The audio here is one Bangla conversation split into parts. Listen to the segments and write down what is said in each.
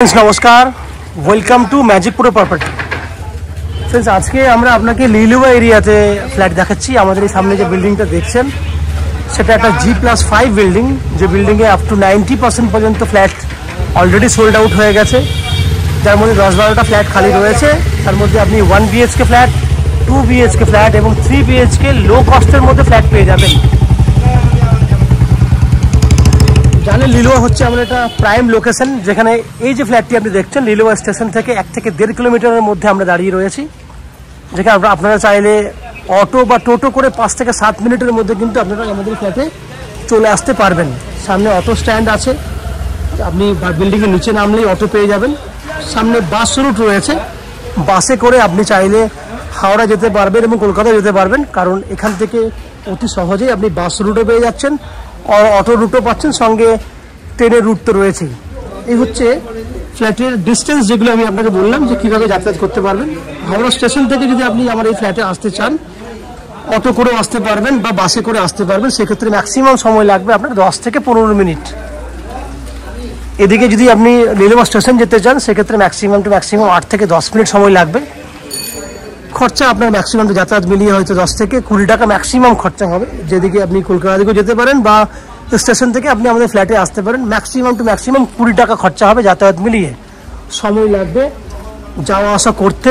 नमस्कार वेलकम टू मैजिकपुर प्रॉपर्टी फ्रेंड्स आज के আমরা আপনাকে লিলুয়া এরিয়াতে ফ্ল্যাট দেখাচ্ছি। আমাদের এই সামনে যে বিল্ডিংটা দেখছেন সেটা একটা G+5 বিল্ডিং, যে বিল্ডিংয়ে আপ টু 90% পর্যন্ত ফ্ল্যাট অলরেডি সোল্ড আউট হয়ে গেছে, যার মধ্যে 10-12টা ফ্ল্যাট খালি রয়েছে। তার মধ্যে আপনি 1 BHK ফ্ল্যাট, 2 BHK ফ্ল্যাট এবং 3 BHK লো কস্টের মধ্যে ফ্ল্যাট পেয়ে যাবেন। জানেন লিলুয়া হচ্ছে আমাদের একটা প্রাইম লোকেশন, যেখানে এই যে ফ্ল্যাটটি আপনি দেখছেন লিলুয়া স্টেশন থেকে 1 থেকে 1.5 কিলোমিটারের মধ্যে আমরা দাঁড়িয়ে রয়েছি, যেখানে আপনারা চাইলে অটো বা টোটো করে 5 থেকে 7 মিনিটের মধ্যে কিন্তু আপনারা আমাদের ফ্ল্যাটে চলে আসতে পারবেন। সামনে অটো স্ট্যান্ড আছে, আপনি বিল্ডিংয়ের নিচে নামলেই অটো পেয়ে যাবেন। সামনে বাস রুট রয়েছে, বাসে করে আপনি চাইলে হাওড়া যেতে পারবেন এবং কলকাতা যেতে পারবেন, কারণ এখান থেকে অতি সহজেই আপনি বাস রুটও পেয়ে যাচ্ছেন, অটো রুটও পাচ্ছেন, সঙ্গে ট্রেনের রুট তো রয়েছেই। এই হচ্ছে ফ্ল্যাটের ডিস্টেন্স, যেগুলো আমি আপনাকে বললাম যে কীভাবে যাতায়াত করতে পারবেন। হাওড়া স্টেশন থেকে যদি আপনি আমার এই ফ্ল্যাটে আসতে চান, অটো করেও আসতে পারবেন বা বাসে করে আসতে পারবেন, সেক্ষেত্রে ম্যাক্সিমাম সময় লাগবে আপনার 10 থেকে 15 মিনিট। এদিকে যদি আপনি লিলুয়া স্টেশন যেতে চান, সেক্ষেত্রে ম্যাক্সিমাম 8 থেকে 10 মিনিট সময় লাগবে। খরচা আপনার ম্যাক্সিমাম যাতায়াত মিলিয়ে হয়তো 10 থেকে 20 টাকা ম্যাক্সিমাম খরচা হবে। যেদিকে আপনি কলকাতা দিকেও যেতে পারেন বা স্টেশন থেকে আপনি আমাদের ফ্ল্যাটে আসতে পারেন, ম্যাক্সিমাম 20 টাকা খরচা হবে যাতায়াত মিলিয়ে। সময় লাগবে যাওয়া আসা করতে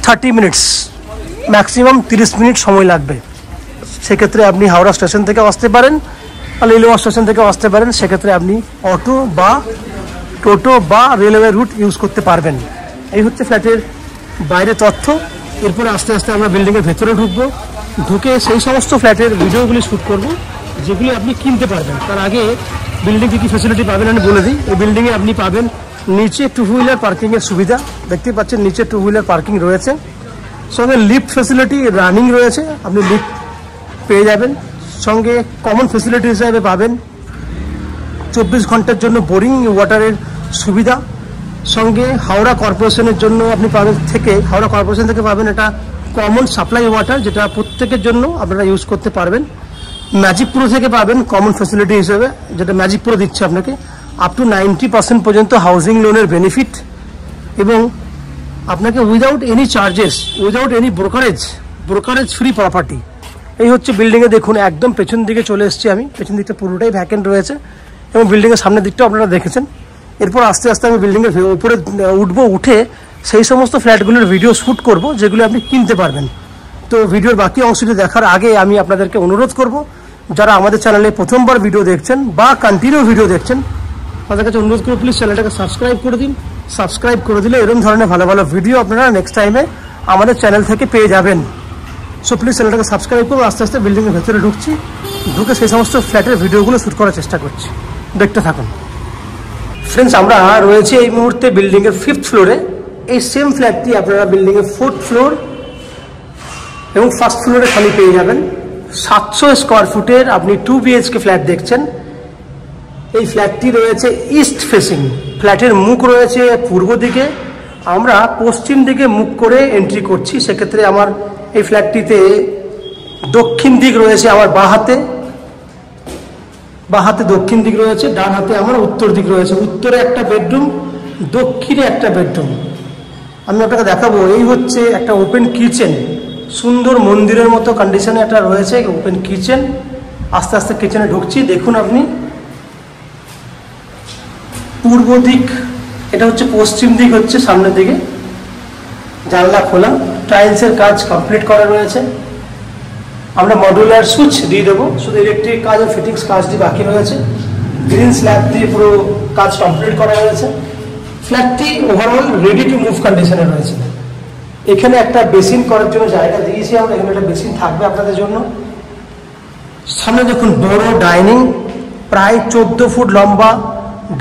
30 মিনিটস, ম্যাক্সিমাম 30 মিনিট সময় লাগবে। সেক্ষেত্রে আপনি হাওড়া স্টেশন থেকে আসতে পারেন বা লিলুয়া স্টেশন থেকে আসতে পারেন, সেক্ষেত্রে আপনি অটো বা টোটো বা রেলওয়ে রুট ইউজ করতে পারবেন। এই হচ্ছে ফ্ল্যাটের বাইরে তথ্য। এরপরে আস্তে আস্তে আমরা বিল্ডিংয়ের ভেতরে ঢুকবো, ঢুকে সেই সমস্ত ফ্ল্যাটের ভিডিওগুলি শ্যুট করব যেগুলি আপনি কিনতে পারবেন। তার আগে বিল্ডিং কী কী ফ্যাসিলিটি পাবেন আমি বলে দিই। এই বিল্ডিংয়ে আপনি পাবেন নিচে 2 হুইলার পার্কিংয়ের সুবিধা, দেখতে পাচ্ছেন নিচে 2 হুইলার পার্কিং রয়েছে, সঙ্গে লিফট ফ্যাসিলিটি রানিং রয়েছে, আপনি লিফট পেয়ে যাবেন। সঙ্গে কমন ফ্যাসিলিটি হিসাবে পাবেন 24 ঘন্টার জন্য বোরিং ওয়াটারের সুবিধা। সঙ্গে হাওড়া কর্পোরেশনের জন্য আপনি পাবেন হাওড়া কর্পোরেশন থেকে পাবেন এটা কমন সাপ্লাই ওয়াটার, যেটা প্রত্যেকের জন্য আপনারা ইউজ করতে পারবেন। ম্যাজিকপুর থেকে পাবেন কমন ফ্যাসিলিটি হিসেবে, যেটা ম্যাজিকপুর দিচ্ছে আপনাকে আপ টু 90% পর্যন্ত হাউজিং লোনের বেনিফিট, এবং আপনাকে without any charges, without any brokerage free property. এই হচ্ছে বিল্ডিংয়ে দেখুন, একদম পেছন দিকে চলে এসেছি আমি, পেছন দিকটা পুরোটাই ভ্যাকেন্ট রয়েছে এবং বিল্ডিংয়ের সামনের দিকটাও আপনারা দেখেছেন। এরপর আস্তে আস্তে আমি বিল্ডিংয়ের উপরে উঠে সেই সমস্ত ফ্ল্যাটগুলোর ভিডিও শ্যুট করব যেগুলো আপনি কিনতে পারবেন। তো ভিডিওর বাকি অংশটি দেখার আগে আমি আপনাদেরকে অনুরোধ করব, যারা আমাদের চ্যানেলে প্রথমবার ভিডিও দেখছেন বা কন্টিনিউ ভিডিও দেখছেন, তাদের কাছে অনুরোধ করব প্লিজ চ্যানেলটাকে সাবস্ক্রাইব করে দিন। সাবস্ক্রাইব করে দিলে এরকম ধরনের ভালো ভালো ভিডিও আপনারা নেক্সট টাইমে আমাদের চ্যানেল থেকে পেয়ে যাবেন। সো প্লিজ চ্যানেলটাকে সাবস্ক্রাইব করুন। আস্তে আস্তে বিল্ডিংয়ের ভেতরে ঢুকছি, ঢুকে সেই সমস্ত ফ্ল্যাটের ভিডিওগুলো শ্যুট করার চেষ্টা করছি, দেখতে থাকুন। ফ্রেন্ডস, আমরা রয়েছে এই মুহূর্তে বিল্ডিংয়ের 5th ফ্লোরে। এই সেম ফ্ল্যাটটি আপনারা বিল্ডিংয়ের 4th ফ্লোর এবং 1st ফ্লোরে খালি পেয়ে যাবেন। 700 স্কোয়ার ফুটের আপনি 2 BHK ফ্ল্যাট দেখছেন। এই ফ্ল্যাটটি রয়েছে ইস্ট ফেসিং, ফ্ল্যাটের মুখ রয়েছে পূর্ব দিকে, আমরা পশ্চিম দিকে মুখ করে এন্ট্রি করছি। সেক্ষেত্রে আমার এই ফ্ল্যাটটিতে দক্ষিণ দিক রয়েছে আমার বাঁ হাতে দক্ষিণ দিক রয়েছে, ডান হাতে আমার উত্তর দিক রয়েছে। উত্তরে একটা বেডরুম, দক্ষিণে একটা বেডরুম আমি আপনাকে দেখাবো। এই হচ্ছে একটা ওপেন কিচেন, সুন্দর মন্দিরের মতো কন্ডিশনে একটা রয়েছে ওপেন কিচেন। আস্তে আস্তে কিচেনে ঢুকছি, দেখুন আপনি পূর্ব দিক, এটা হচ্ছে পশ্চিম দিক, হচ্ছে সামনের দিকে জানলা খোলা, টাইলসের কাজ কমপ্লিট করা রয়েছে। আমরা মডুলার সুইচ দিয়ে দেবো, শুধু ইলেকট্রিক কাজ ও ফিটিংস কাজটি বাকি রয়েছে। গ্রিন স্ল্যাব দিয়ে পুরো কাজ কমপ্লিট করা হয়েছে। ফ্ল্যাটটি ওভারঅল রেডি টু মুভ কন্ডিশনে রয়েছে। এখানে একটা বেসিন করার জন্য জায়গা দিয়েছি আমরা, এখানে একটা বেসিন থাকবে আপনাদের জন্য। সামনে দেখুন বড় ডাইনিং, প্রায় 14 ফুট লম্বা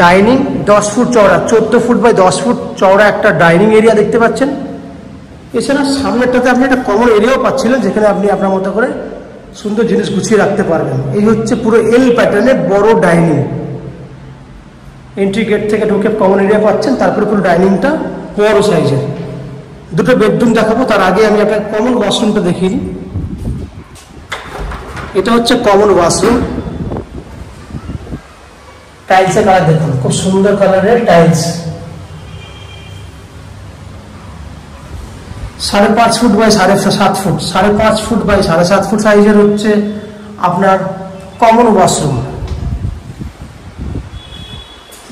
ডাইনিং, 10 ফুট চওড়া, 14 ফুট বাই 10 ফুট চওড়া একটা ডাইনিং এরিয়া দেখতে পাচ্ছেন। এছাড়া সামনেরটাতে আপনি একটা কমন এরিয়াও পাচ্ছিলেন, যেখানে আপনি আপনার মতো করে সুন্দর জিনিস গুছিয়ে রাখতে পারবেন। এই হচ্ছে পুরো এল প্যাটার্নের বড় ডাইনিং। এন্ট্রি গেট থেকে ঢুকে কমন এরিয়া পাচ্ছেন, তারপরে পুরো ডাইনিংটা বড় সাইজের। দুটো বেডরুম দেখাবো, তার আগে আমি আপনার কমন ওয়াশরুমটা দেখিয়ে দিই। এটা হচ্ছে কমন ওয়াশরুম, টাইলসের কালার দেখুন, খুব সুন্দর কালারের tiles. 5.5 foot by 7.5 foot, 5.5 foot by 7.5 foot সাইজের হচ্ছে আপনার কমন ওয়াশরুম।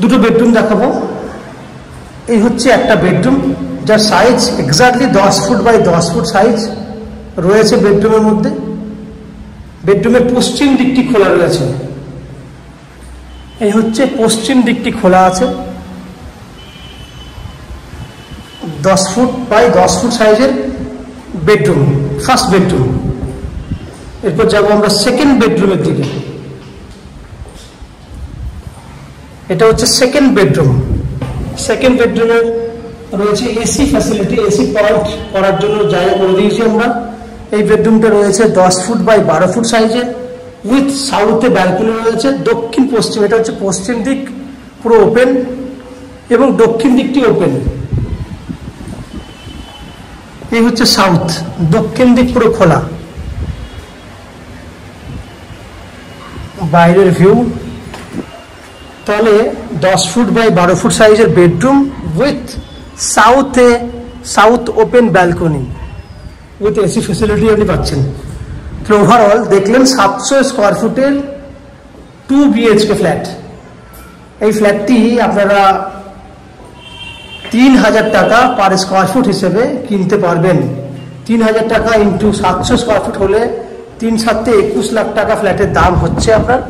দুটো বেডরুম দেখাবো। এই হচ্ছে একটা বেডরুম, যার size exactly 10 foot by 10 foot size রয়েছে বেডরুমের মধ্যে। বেডরুমের পশ্চিম দিকটি খোলা রয়েছে। এই হচ্ছে পশ্চিম দিকটি খোলা আছে। 10 ফুট বাই 10 ফুট সাইজের বেডরুম, ফার্স্ট বেডরুম। এরপর যাবো আমরা সেকেন্ড বেডরুমের দিকে। এটা হচ্ছে সেকেন্ড বেডরুম। সেকেন্ড বেডরুমে রয়েছে এসি ফ্যাসিলিটি, এসি পয়েন্ট করার জন্য জায়গা করে দিয়েছি আমরা। এই বেডরুমটা রয়েছে 10 ফুট বাই 12 ফুট সাইজের, উইথ সাউথে ব্যালকনি রয়েছে। দক্ষিণ পশ্চিম, এটা হচ্ছে পশ্চিম দিক পুরো ওপেন এবং দক্ষিণ দিকটি ওপেন। এই হচ্ছে সাউথ, দক্ষিণ দিক পুরো খোলা। বাইরের ভিউ। তাহলে 10 ফুট বাই 12 ফুট সাইজের bedroom with south open balcony with AC facility আপনি পাচ্ছেন। তো ওভারঅল দেখলেন 700 স্কোয়ার ফুটের 2 BHK ফ্ল্যাট। এই ফ্ল্যাটটি আপনারা 3000 টাকা পার স্কোয়ার ফুট হিসেবে কিনতে পারবেন। 3000 টাকা ইন্টু 700 স্কোয়ার ফুট হলে 3 7 21 লাখ টাকা ফ্ল্যাটের দাম হচ্ছে আপনার,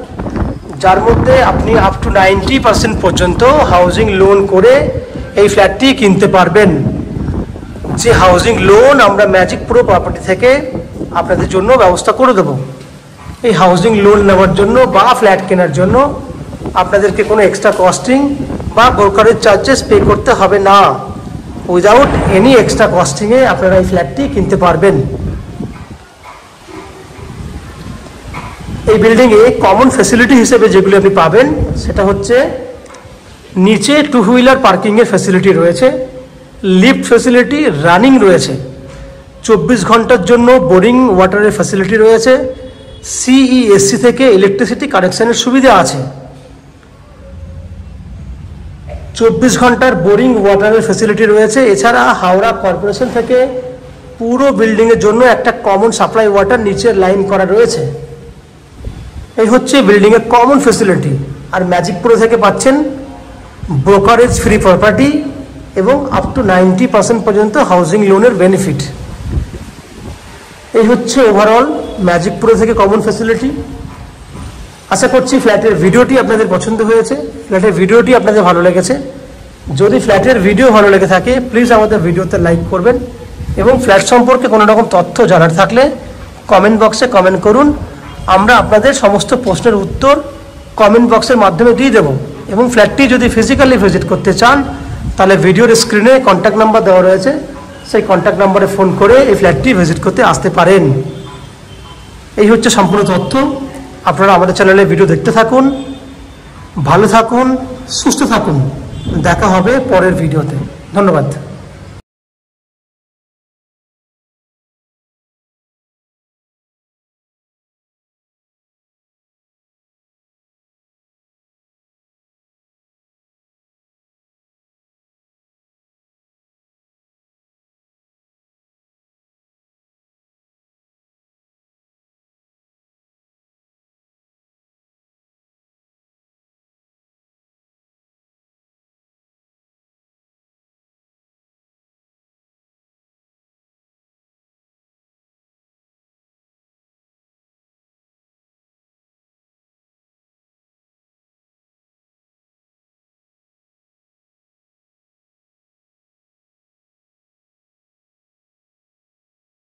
যার মধ্যে আপনি আপ টু 90% পর্যন্ত হাউজিং লোন করে এই ফ্ল্যাটটি কিনতে পারবেন। যে হাউজিং লোন আমরা ম্যাজিক প্রো প্রপার্টি থেকে আপনাদের জন্য ব্যবস্থা করে দেব। এই হাউজিং লোন নেওয়ার জন্য বা ফ্ল্যাট কেনার জন্য আপনাদেরকে কোনো এক্সট্রা কস্টিং বা ব্রোকারেজ চার্জেস পে করতে হবে না। উইদাউট এনি এক্সট্রা কস্টিংয়ে আপনারা এই ফ্ল্যাটটি কিনতে পারবেন। এই বিল্ডিংয়ে কমন ফ্যাসিলিটি হিসেবে যেগুলি আপনি পাবেন সেটা হচ্ছে নিচে 2 হুইলার পার্কিংয়ের ফ্যাসিলিটি রয়েছে, লিফট ফ্যাসিলিটি রানিং রয়েছে, 24 ঘন্টার জন্য বোরিং ওয়াটারের ফ্যাসিলিটি রয়েছে, CESC থেকে ইলেকট্রিসিটি কানেকশনের সুবিধা আছে, 24 ঘন্টার বোরিং ওয়াটারের ফ্যাসিলিটি রয়েছে। এছাড়া হাওড়া কর্পোরেশন থেকে পুরো বিল্ডিংয়ের জন্য একটা কমন সাপ্লাই ওয়াটার নিচের লাইন করা রয়েছে। এই হচ্ছে বিল্ডিংয়ের কমন ফ্যাসিলিটি। আর ম্যাজিক প্রো থেকে পাচ্ছেন ব্রোকারেজ ফ্রি প্রপার্টি এবং আপ টু 90% পর্যন্ত হাউজিং লোনের বেনিফিট। এই হচ্ছে ওভারঅল ম্যাজিক প্রো থেকে কমন ফ্যাসিলিটি। আশা করছি ফ্ল্যাটের ভিডিওটি আপনাদের পছন্দ হয়েছে, ফ্ল্যাটের ভিডিওটি আপনাদের ভালো লেগেছে। যদি ফ্ল্যাটের ভিডিও ভালো লেগে থাকে প্লিজ আমাদের ভিডিওতে লাইক করবেন এবং ফ্ল্যাট সম্পর্কে কোনো রকম তথ্য জানার থাকলে কমেন্ট বক্সে কমেন্ট করুন। আমরা আপনাদের সমস্ত প্রশ্নের উত্তর কমেন্ট বক্সের মাধ্যমে দিয়ে দেব। এবং ফ্ল্যাটটি যদি ফিজিক্যালি ভিজিট করতে চান তাহলে ভিডিওর স্ক্রিনে কন্ট্যাক্ট নাম্বার দেওয়া রয়েছে, সেই কন্ট্যাক্ট নাম্বারে ফোন করে এই ফ্ল্যাটটি ভিজিট করতে আসতে পারেন। এই হচ্ছে সম্পূর্ণ তথ্য। আপনারা আমাদের চ্যানেলে ভিডিও দেখতে থাকুন, ভালো থাকুন, সুস্থ থাকুন। দেখা হবে পরের ভিডিওতে। ধন্যবাদ।